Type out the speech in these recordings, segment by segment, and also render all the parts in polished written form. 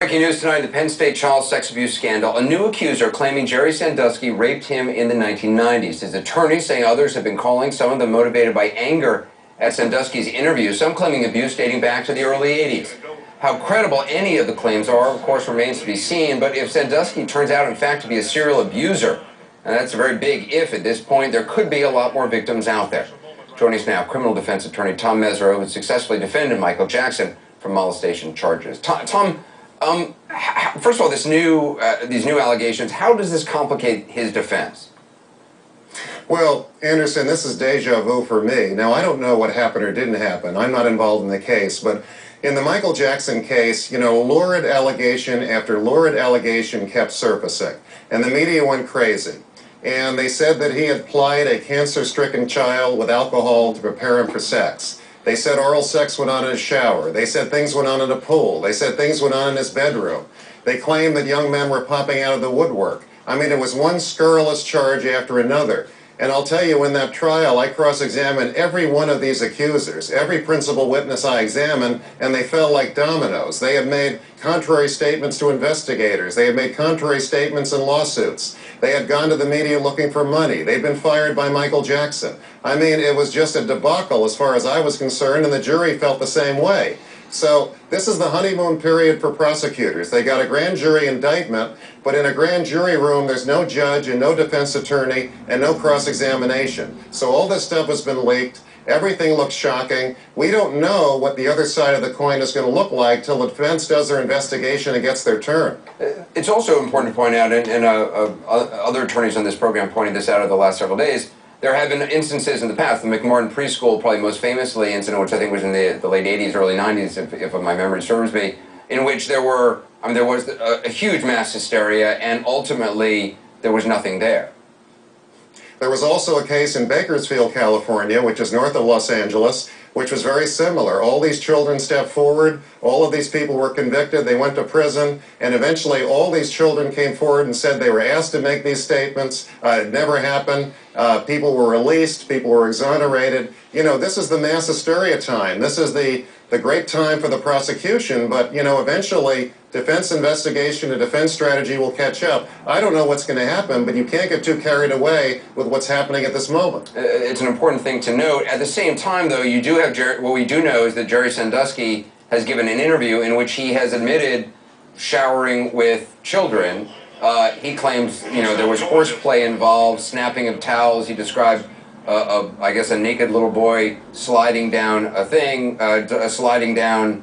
Breaking news tonight, the Penn State child sex abuse scandal. A new accuser claiming Jerry Sandusky raped him in the 1990s. His attorney saying others have been calling, some of them motivated by anger at Sandusky's interviews, some claiming abuse dating back to the early 80s. How credible any of the claims are, of course, remains to be seen, but if Sandusky turns out, in fact, to be a serial abuser, and that's a very big if at this point, there could be a lot more victims out there. Joining us now, criminal defense attorney Tom Mesereau, who successfully defended Michael Jackson from molestation charges. Tom, first of all, these new allegations, how does this complicate his defense? Well, Anderson, this is deja vu for me. Now, I don't know what happened or didn't happen. I'm not involved in the case, but in the Michael Jackson case, you know, lurid allegation after lurid allegation kept surfacing, and the media went crazy. And they said that he had plied a cancer-stricken child with alcohol to prepare him for sex. They said oral sex went on in his shower. They said things went on in a pool. They said things went on in his bedroom. They claimed that young men were popping out of the woodwork. I mean, it was one scurrilous charge after another. And I'll tell you, in that trial, I cross-examined every one of these accusers, every principal witness I examined, and they fell like dominoes. They had made contrary statements to investigators. They had made contrary statements in lawsuits. They had gone to the media looking for money. They'd been fired by Michael Jackson. I mean, it was just a debacle as far as I was concerned, and the jury felt the same way. So this is the honeymoon period for prosecutors. They got a grand jury indictment, but in a grand jury room, there's no judge and no defense attorney and no cross-examination. So all this stuff has been leaked. Everything looks shocking. We don't know what the other side of the coin is going to look like till the defense does their investigation and gets their turn. It's also important to point out, and other attorneys on this program pointed this out over the last several days, there have been instances in the past, the McMartin preschool, probably most famously incident, which I think was in the late 80s, early 90s, if my memory serves me, in which there was a huge mass hysteria, and ultimately there was nothing there. There was also a case in Bakersfield, California, which is north of Los Angeles, which was very similar. All these children stepped forward, all of these people were convicted, they went to prison, and eventually all these children came forward and said they were asked to make these statements. It never happened. People were released, people were exonerated. You know, this is the mass hysteria time. This is the great time for the prosecution, but, you know, eventually defense investigation and defense strategy will catch up. I don't know what's going to happen, but you can't get too carried away with what's happening at this moment. It's an important thing to note. At the same time, though, you do have what we do know is that Jerry Sandusky has given an interview in which he has admitted showering with children. He claims, you know, there was horseplay involved, snapping of towels. He described I guess a naked little boy sliding down a thing, sliding down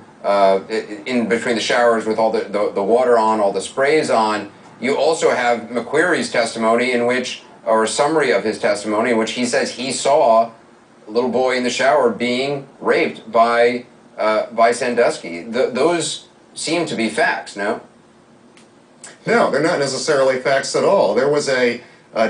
in between the showers with all the water on, all the sprays on. You also have McQuarrie's testimony in which, or a summary of his testimony, in which he says he saw a little boy in the shower being raped by Sandusky. Those seem to be facts, no? No, they're not necessarily facts at all. There was a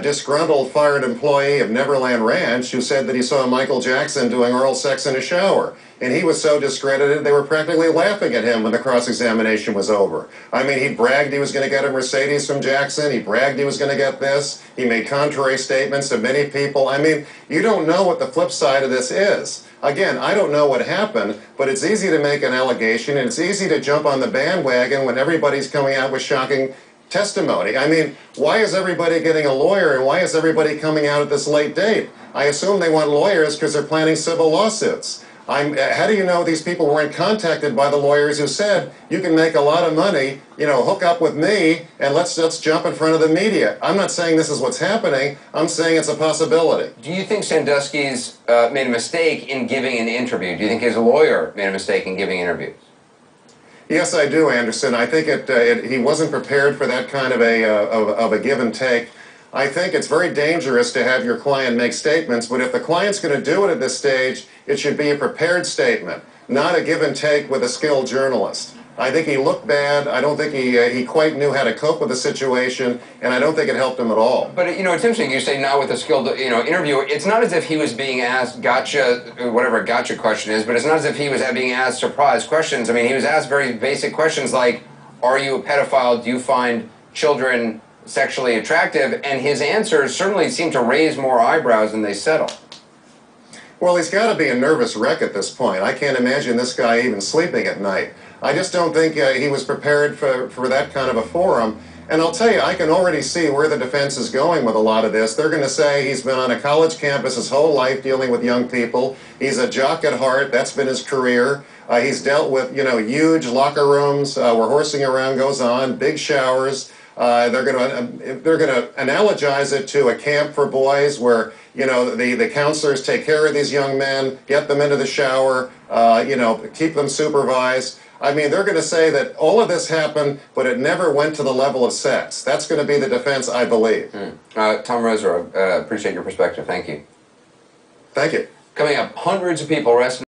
disgruntled fired employee of Neverland Ranch who said that he saw Michael Jackson doing oral sex in a shower. And he was so discredited, they were practically laughing at him when the cross-examination was over. I mean, he bragged he was going to get a Mercedes from Jackson. He bragged he was going to get this. He made contrary statements to many people. I mean, you don't know what the flip side of this is. Again, I don't know what happened, but it's easy to make an allegation, and it's easy to jump on the bandwagon when everybody's coming out with shocking testimony. I mean, why is everybody getting a lawyer, and why is everybody coming out at this late date? I assume they want lawyers because they're planning civil lawsuits. How do you know these people weren't contacted by the lawyers who said, you can make a lot of money, you know, hook up with me, and let's jump in front of the media? I'm not saying this is what's happening. I'm saying it's a possibility. Do you think Sandusky's made a mistake in giving an interview? Do you think his lawyer made a mistake in giving interviews? Yes, I do, Anderson. I think he wasn't prepared for that kind of a give and take. I think it's very dangerous to have your client make statements, but if the client's going to do it at this stage, it should be a prepared statement, not a give and take with a skilled journalist. I think he looked bad. I don't think he quite knew how to cope with the situation, and I don't think it helped him at all. But, you know, it's interesting. You say not with a skilled, you know, interviewer. It's not as if he was being asked gotcha, whatever a gotcha question is, but it's not as if he was being asked surprise questions. I mean, he was asked very basic questions like, are you a pedophile? Do you find children sexually attractive? And his answers certainly seem to raise more eyebrows than they settle. Well, he's got to be a nervous wreck at this point. I can't imagine this guy even sleeping at night. I just don't think he was prepared for that kind of a forum. And I'll tell you, I can already see where the defense is going with a lot of this. They're going to say he's been on a college campus his whole life dealing with young people. He's a jock at heart. That's been his career. He's dealt with, huge locker rooms where horsing around goes on, big showers. They're going to analogize it to a camp for boys where, the counselors take care of these young men, get them into the shower, keep them supervised. I mean, they're going to say that all of this happened, but it never went to the level of sex. That's going to be the defense, I believe. Tom Mesereau, appreciate your perspective. Thank you. Thank you. Coming up, hundreds of people arrested